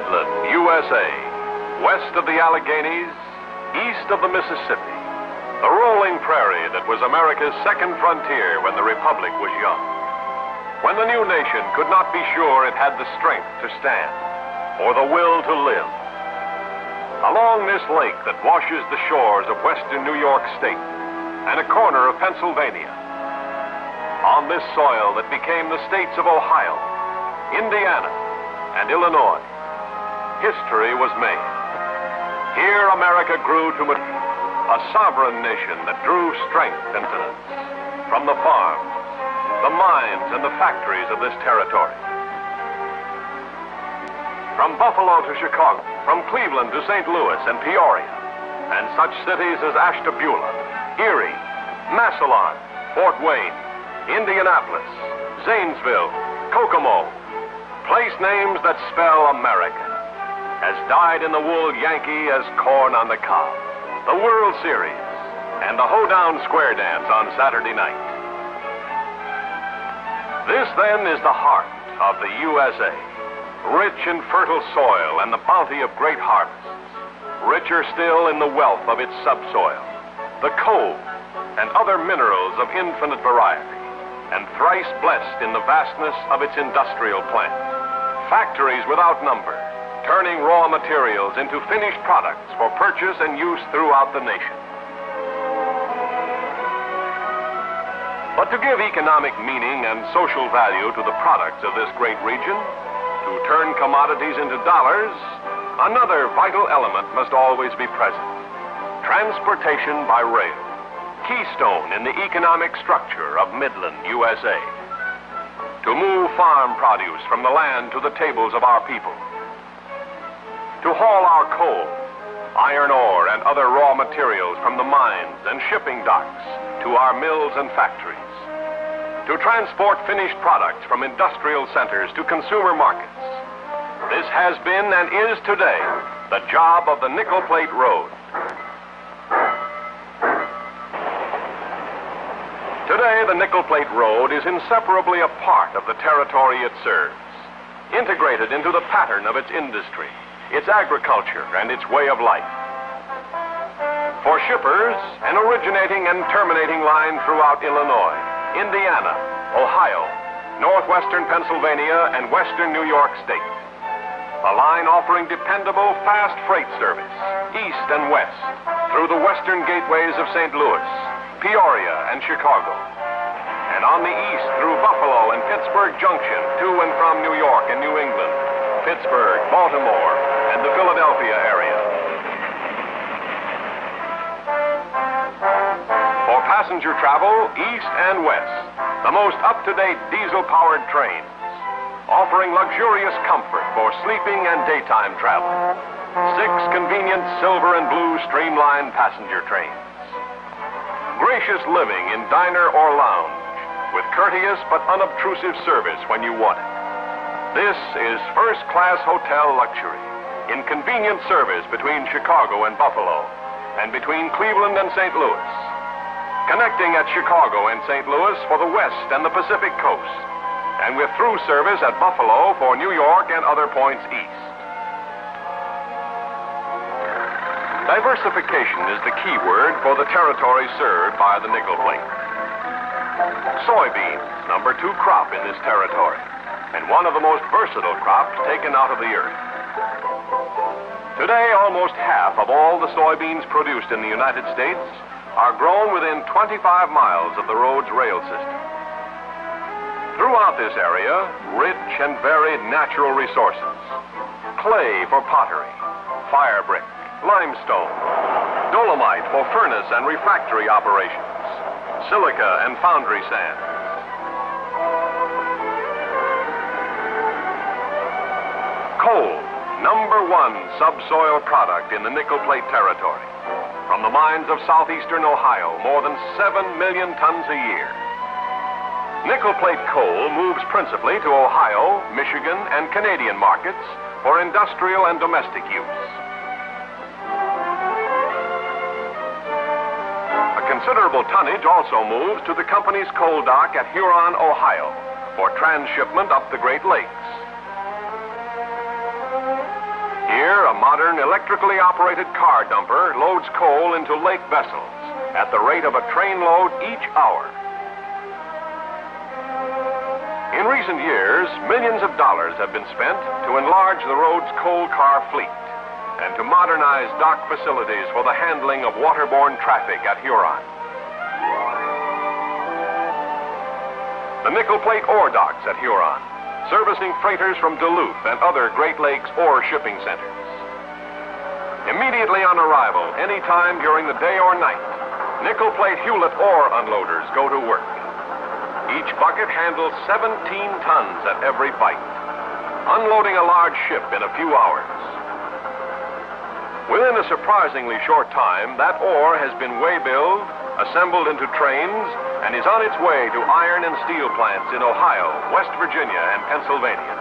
Midland, USA, west of the Alleghenies, east of the Mississippi, the rolling prairie that was America's second frontier when the Republic was young, when the new nation could not be sure it had the strength to stand or the will to live. Along this lake that washes the shores of western New York State and a corner of Pennsylvania, on this soil that became the states of Ohio, Indiana, and Illinois, history was made. Here America grew to a sovereign nation that drew strength and confidence from the farms, the mines, and the factories of this territory. From Buffalo to Chicago, from Cleveland to St. Louis and Peoria, and such cities as Ashtabula, Erie, Massillon, Fort Wayne, Indianapolis, Zanesville, Kokomo, place names that spell America, as dyed-in-the-wool Yankee as corn on the cob, the World Series, and the hoedown square dance on Saturday night. This, then, is the heart of the USA, rich in fertile soil and the bounty of great harvests, richer still in the wealth of its subsoil, the coal and other minerals of infinite variety, and thrice blessed in the vastness of its industrial plant, factories without number, turning raw materials into finished products for purchase and use throughout the nation. But to give economic meaning and social value to the products of this great region, to turn commodities into dollars, another vital element must always be present: transportation by rail, keystone in the economic structure of Midland, USA. To move farm produce from the land to the tables of our people, to haul our coal, iron ore, and other raw materials from the mines and shipping docks to our mills and factories, to transport finished products from industrial centers to consumer markets. This has been and is today the job of the Nickel Plate Road. Today, the Nickel Plate Road is inseparably a part of the territory it serves, integrated into the pattern of its industry, its agriculture, and its way of life. For shippers, an originating and terminating line throughout Illinois, Indiana, Ohio, northwestern Pennsylvania, and western New York State. A line offering dependable, fast freight service, east and west, through the western gateways of St. Louis, Peoria, and Chicago, and on the east through Buffalo and Pittsburgh Junction to and from New York and New England, Pittsburgh, Baltimore, and the Philadelphia area. For passenger travel, east and west, the most up-to-date diesel-powered trains, offering luxurious comfort for sleeping and daytime travel. 6 convenient silver and blue streamlined passenger trains. Gracious living in diner or lounge, with courteous but unobtrusive service when you want it. This is first-class hotel luxury, in convenient service between Chicago and Buffalo, and between Cleveland and St. Louis, connecting at Chicago and St. Louis for the West and the Pacific Coast, and with through service at Buffalo for New York and other points east. Diversification is the key word for the territory served by the Nickel Plate. Soybeans, #2 crop in this territory, and one of the most versatile crops taken out of the earth. Today, almost half of all the soybeans produced in the United States are grown within 25 miles of the road's rail system. Throughout this area, rich and varied natural resources: clay for pottery, fire brick, limestone, dolomite for furnace and refractory operations, silica and foundry sand. Coal, #1 subsoil product in the Nickel Plate territory. From the mines of southeastern Ohio, more than 7 million tons a year. Nickel Plate coal moves principally to Ohio, Michigan, and Canadian markets for industrial and domestic use. A considerable tonnage also moves to the company's coal dock at Huron, Ohio, for transshipment up the Great Lakes. Here, a modern electrically operated car dumper loads coal into lake vessels at the rate of a train load each hour. In recent years, millions of dollars have been spent to enlarge the road's coal car fleet and to modernize dock facilities for the handling of waterborne traffic at Huron. The nickel plate ore docks at Huron, servicing freighters from Duluth and other Great Lakes ore shipping centers. Immediately on arrival, any time during the day or night, nickel plate Hewlett ore unloaders go to work. Each bucket handles 17 tons at every bite, unloading a large ship in a few hours. Within a surprisingly short time, that ore has been way-billed, assembled into trains, and is on its way to iron and steel plants in Ohio, West Virginia, and Pennsylvania.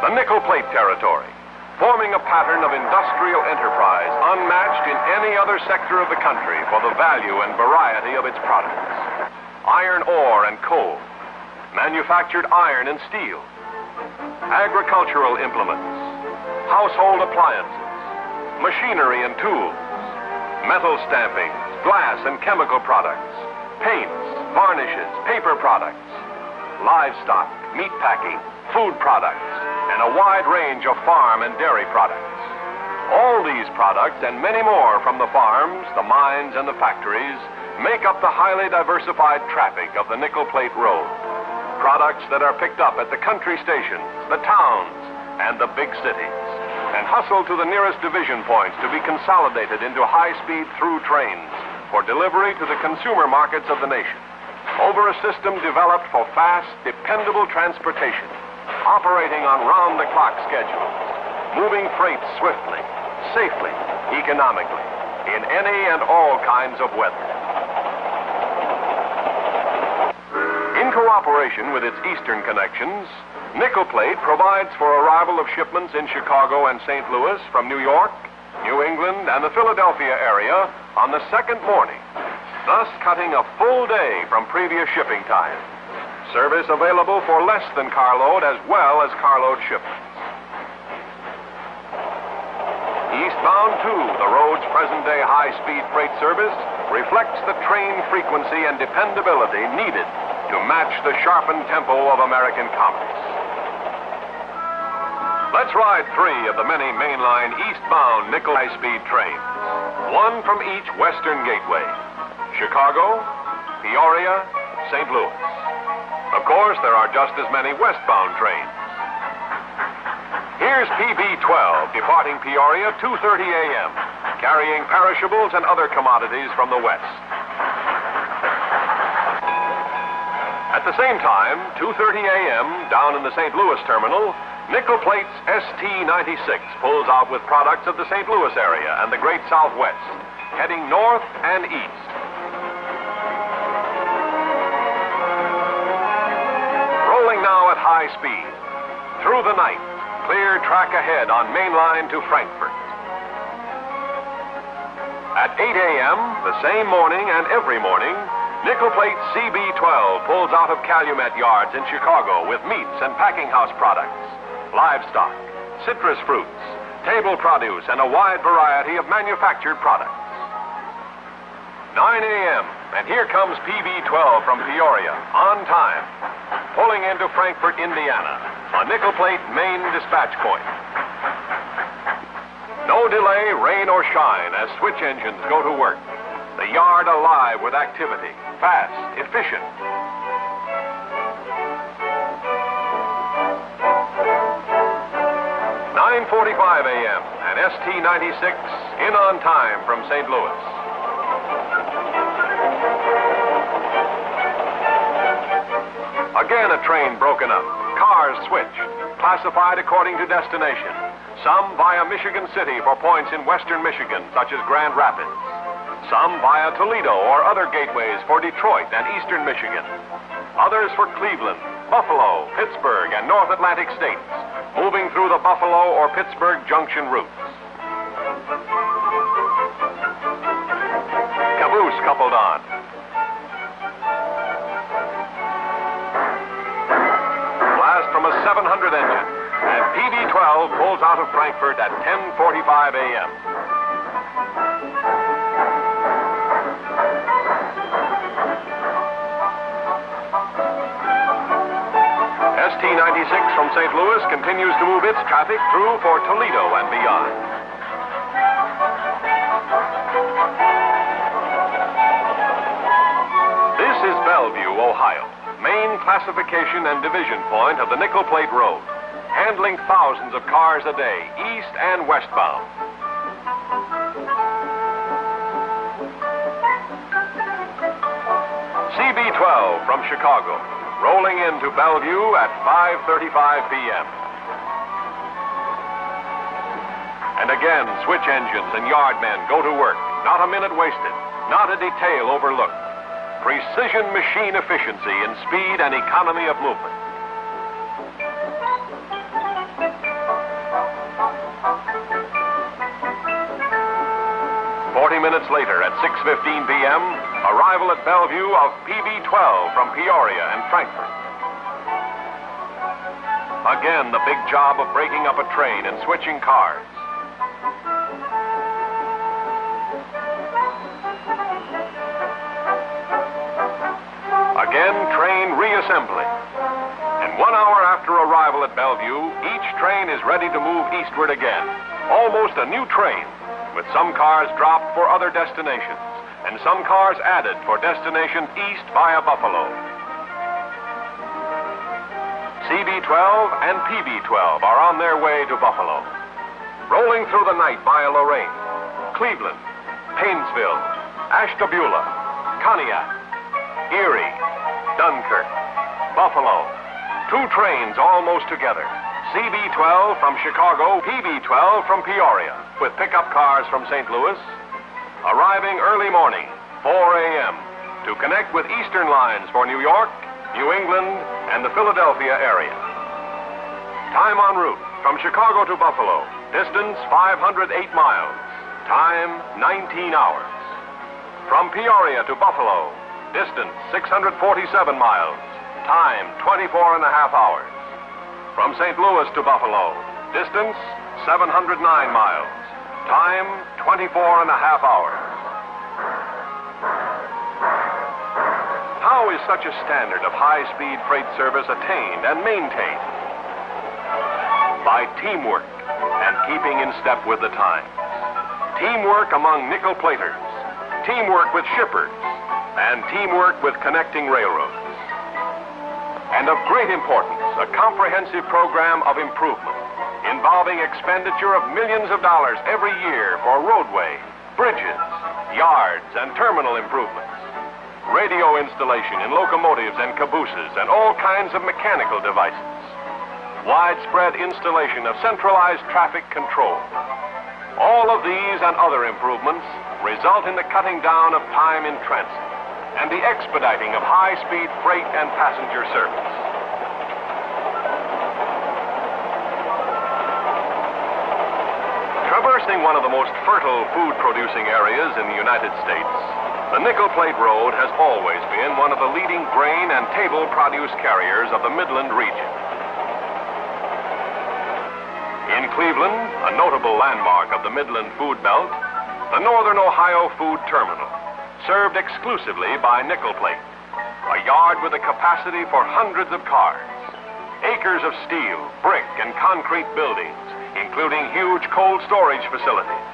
The nickel plate territory, forming a pattern of industrial enterprise unmatched in any other sector of the country for the value and variety of its products. Iron ore and coal, manufactured iron and steel, agricultural implements, household appliances, machinery and tools, metal stampings, glass and chemical products, paints, varnishes, paper products, livestock, meat packing, food products, and a wide range of farm and dairy products. All these products and many more from the farms, the mines, and the factories make up the highly diversified traffic of the nickel plate road. Products that are picked up at the country stations, the towns, and the big cities, and hustled to the nearest division points to be consolidated into high-speed through trains for delivery to the consumer markets of the nation, over a system developed for fast, dependable transportation, operating on round-the-clock schedules, moving freight swiftly, safely, economically, in any and all kinds of weather. In cooperation with its eastern connections, Nickel Plate provides for arrival of shipments in Chicago and St. Louis from New York, New England, and the Philadelphia area on the second morning, thus cutting a full day from previous shipping time. Service available for less than carload as well as carload shipments. Eastbound, too, the road's present-day high-speed freight service reflects the train frequency and dependability needed to match the sharpened tempo of American commerce. Let's ride 3 of the many mainline eastbound nickel high-speed trains, one from each western gateway: Chicago, Peoria, St. Louis. Of course, there are just as many westbound trains. Here's PB-12 departing Peoria 2:30 a.m., carrying perishables and other commodities from the west. At the same time, 2:30 a.m., down in the St. Louis terminal, Nickel Plate's ST-96 pulls out with products of the St. Louis area and the Great Southwest, heading north and east. Rolling now at high speed, through the night, clear track ahead on main line to Frankfort. At 8 a.m., the same morning and every morning, Nickel Plate CB-12 pulls out of Calumet yards in Chicago with meats and packing house products, livestock, citrus fruits, table produce, and a wide variety of manufactured products. 9 a.m., and here comes PB-12 from Peoria, on time, pulling into Frankfort, Indiana, a Nickel Plate main dispatch point. No delay, rain or shine, as switch engines go to work. The yard alive with activity, fast, efficient. 9:45 a.m., and ST-96 in on time from St. Louis. Again, a train broken up, cars switched, classified according to destination. Some via Michigan City for points in western Michigan, such as Grand Rapids. Some via Toledo or other gateways for Detroit and eastern Michigan. Others for Cleveland, Buffalo, Pittsburgh, and North Atlantic states, moving through the Buffalo or Pittsburgh Junction routes. Caboose coupled on. Blast from a 700 engine, and PB-12 pulls out of Frankfurt at 10:45 a.m. ST-96 from St. Louis continues to move its traffic through for Toledo and beyond. This is Bellevue, Ohio, main classification and division point of the Nickel Plate Road, handling thousands of cars a day, east and westbound. CB-12 from Chicago, rolling into Bellevue at 5:35 p.m. And again, switch engines and yard men go to work. Not a minute wasted, not a detail overlooked. Precision machine efficiency in speed and economy of movement. Minutes later at 6:15 p.m., arrival at Bellevue of PB-12 from Peoria and Frankfurt. Again, the big job of breaking up a train and switching cars. Again, train reassembly. And 1 hour after arrival at Bellevue, each train is ready to move eastward again. Almost a new train, with some cars dropped for other destinations, and some cars added for destinations east via Buffalo. CB-12 and PB-12 are on their way to Buffalo. Rolling through the night via Lorain, Cleveland, Painesville, Ashtabula, Conneaut, Erie, Dunkirk, Buffalo. Two trains almost together. CB-12 from Chicago, PB-12 from Peoria, with pickup cars from St. Louis, arriving early morning, 4 a.m., to connect with eastern lines for New York, New England, and the Philadelphia area. Time en route from Chicago to Buffalo, distance 508 miles, time 19 hours. From Peoria to Buffalo, distance 647 miles, time 24 and a half hours. From St. Louis to Buffalo, distance 709 miles, time 24 and a half hours. How is such a standard of high-speed freight service attained and maintained? By teamwork and keeping in step with the times. Teamwork among nickel platers, teamwork with shippers, and teamwork with connecting railroads. And of great importance, a comprehensive program of improvement involving expenditure of millions of dollars every year for roadway, bridges, yards, and terminal improvements. Radio installation in locomotives and cabooses and all kinds of mechanical devices. Widespread installation of centralized traffic control. All of these and other improvements result in the cutting down of time in transit and the expediting of high-speed freight and passenger service. Traversing one of the most fertile food-producing areas in the United States, the Nickel Plate Road has always been one of the leading grain and table produce carriers of the Midland region. In Cleveland, a notable landmark of the Midland Food Belt, the Northern Ohio Food Terminal, served exclusively by nickel plate, a yard with a capacity for hundreds of cars, acres of steel, brick, and concrete buildings, including huge cold storage facilities.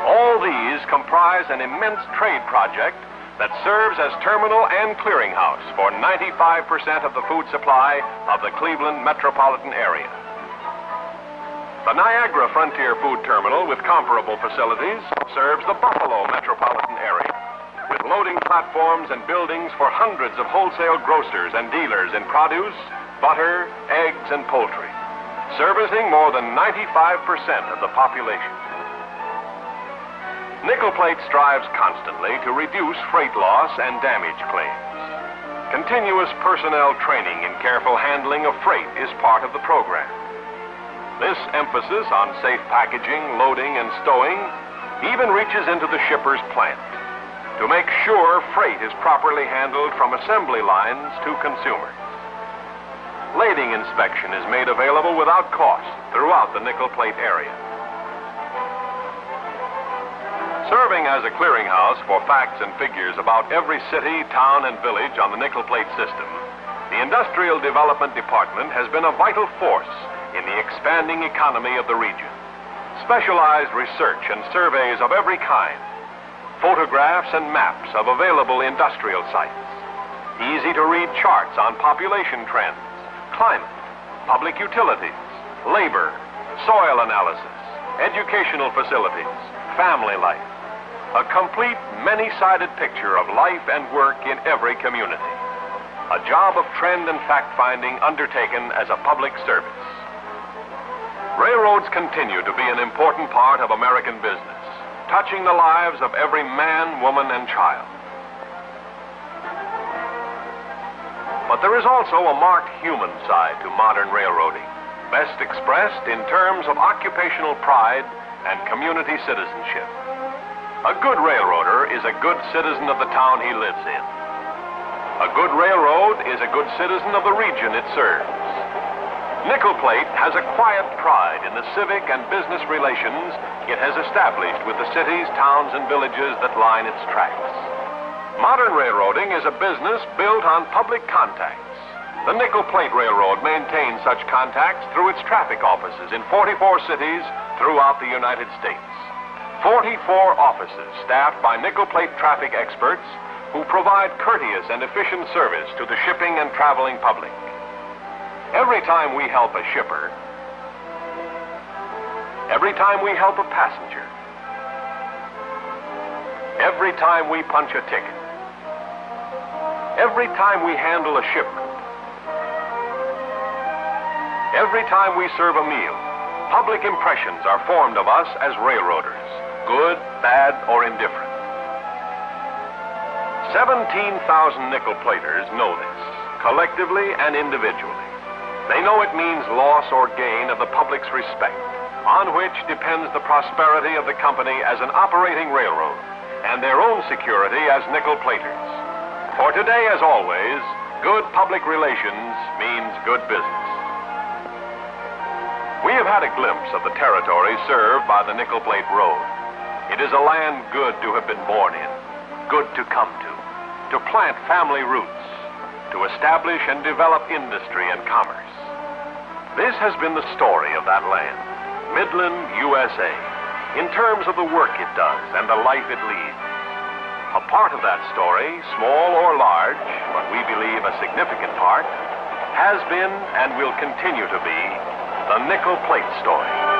All these comprise an immense trade project that serves as terminal and clearinghouse for 95% of the food supply of the Cleveland metropolitan area. The Niagara Frontier Food Terminal, with comparable facilities, serves the Buffalo metropolitan area, with loading platforms and buildings for hundreds of wholesale grocers and dealers in produce, butter, eggs, and poultry, servicing more than 95% of the population. Nickel Plate strives constantly to reduce freight loss and damage claims. Continuous personnel training in careful handling of freight is part of the program. This emphasis on safe packaging, loading, and stowing even reaches into the shipper's plant to make sure freight is properly handled from assembly lines to consumers. lading inspection is made available without cost throughout the nickel plate area. Serving as a clearinghouse for facts and figures about every city, town, and village on the nickel plate system, the Industrial Development Department has been a vital force in the expanding economy of the region. Specialized research and surveys of every kind, photographs and maps of available industrial sites, easy-to-read charts on population trends, climate, public utilities, labor, soil analysis, educational facilities, family life. A complete, many-sided picture of life and work in every community. A job of trend and fact-finding undertaken as a public service. Railroads continue to be an important part of American business, touching the lives of every man, woman, and child. But there is also a marked human side to modern railroading, best expressed in terms of occupational pride and community citizenship. A good railroader is a good citizen of the town he lives in. A good railroad is a good citizen of the region it serves. Nickel Plate has a quiet pride in the civic and business relations it has established with the cities, towns, and villages that line its tracks. Modern railroading is a business built on public contacts. The Nickel Plate Railroad maintains such contacts through its traffic offices in 44 cities throughout the United States. 44 offices staffed by nickel plate traffic experts who provide courteous and efficient service to the shipping and traveling public. Every time we help a shipper, every time we help a passenger, every time we punch a ticket, every time we handle a shipment, every time we serve a meal, public impressions are formed of us as railroaders. Good, bad, or indifferent. 17,000 nickel platers know this, collectively and individually. They know it means loss or gain of the public's respect, on which depends the prosperity of the company as an operating railroad, and their own security as nickel platers. For today, as always, good public relations means good business. We have had a glimpse of the territory served by the Nickel Plate Road. It is a land good to have been born in, good to come to plant family roots, to establish and develop industry and commerce. This has been the story of that land, Midland, USA, in terms of the work it does and the life it leads. A part of that story, small or large, but we believe a significant part, has been and will continue to be the Nickel Plate story.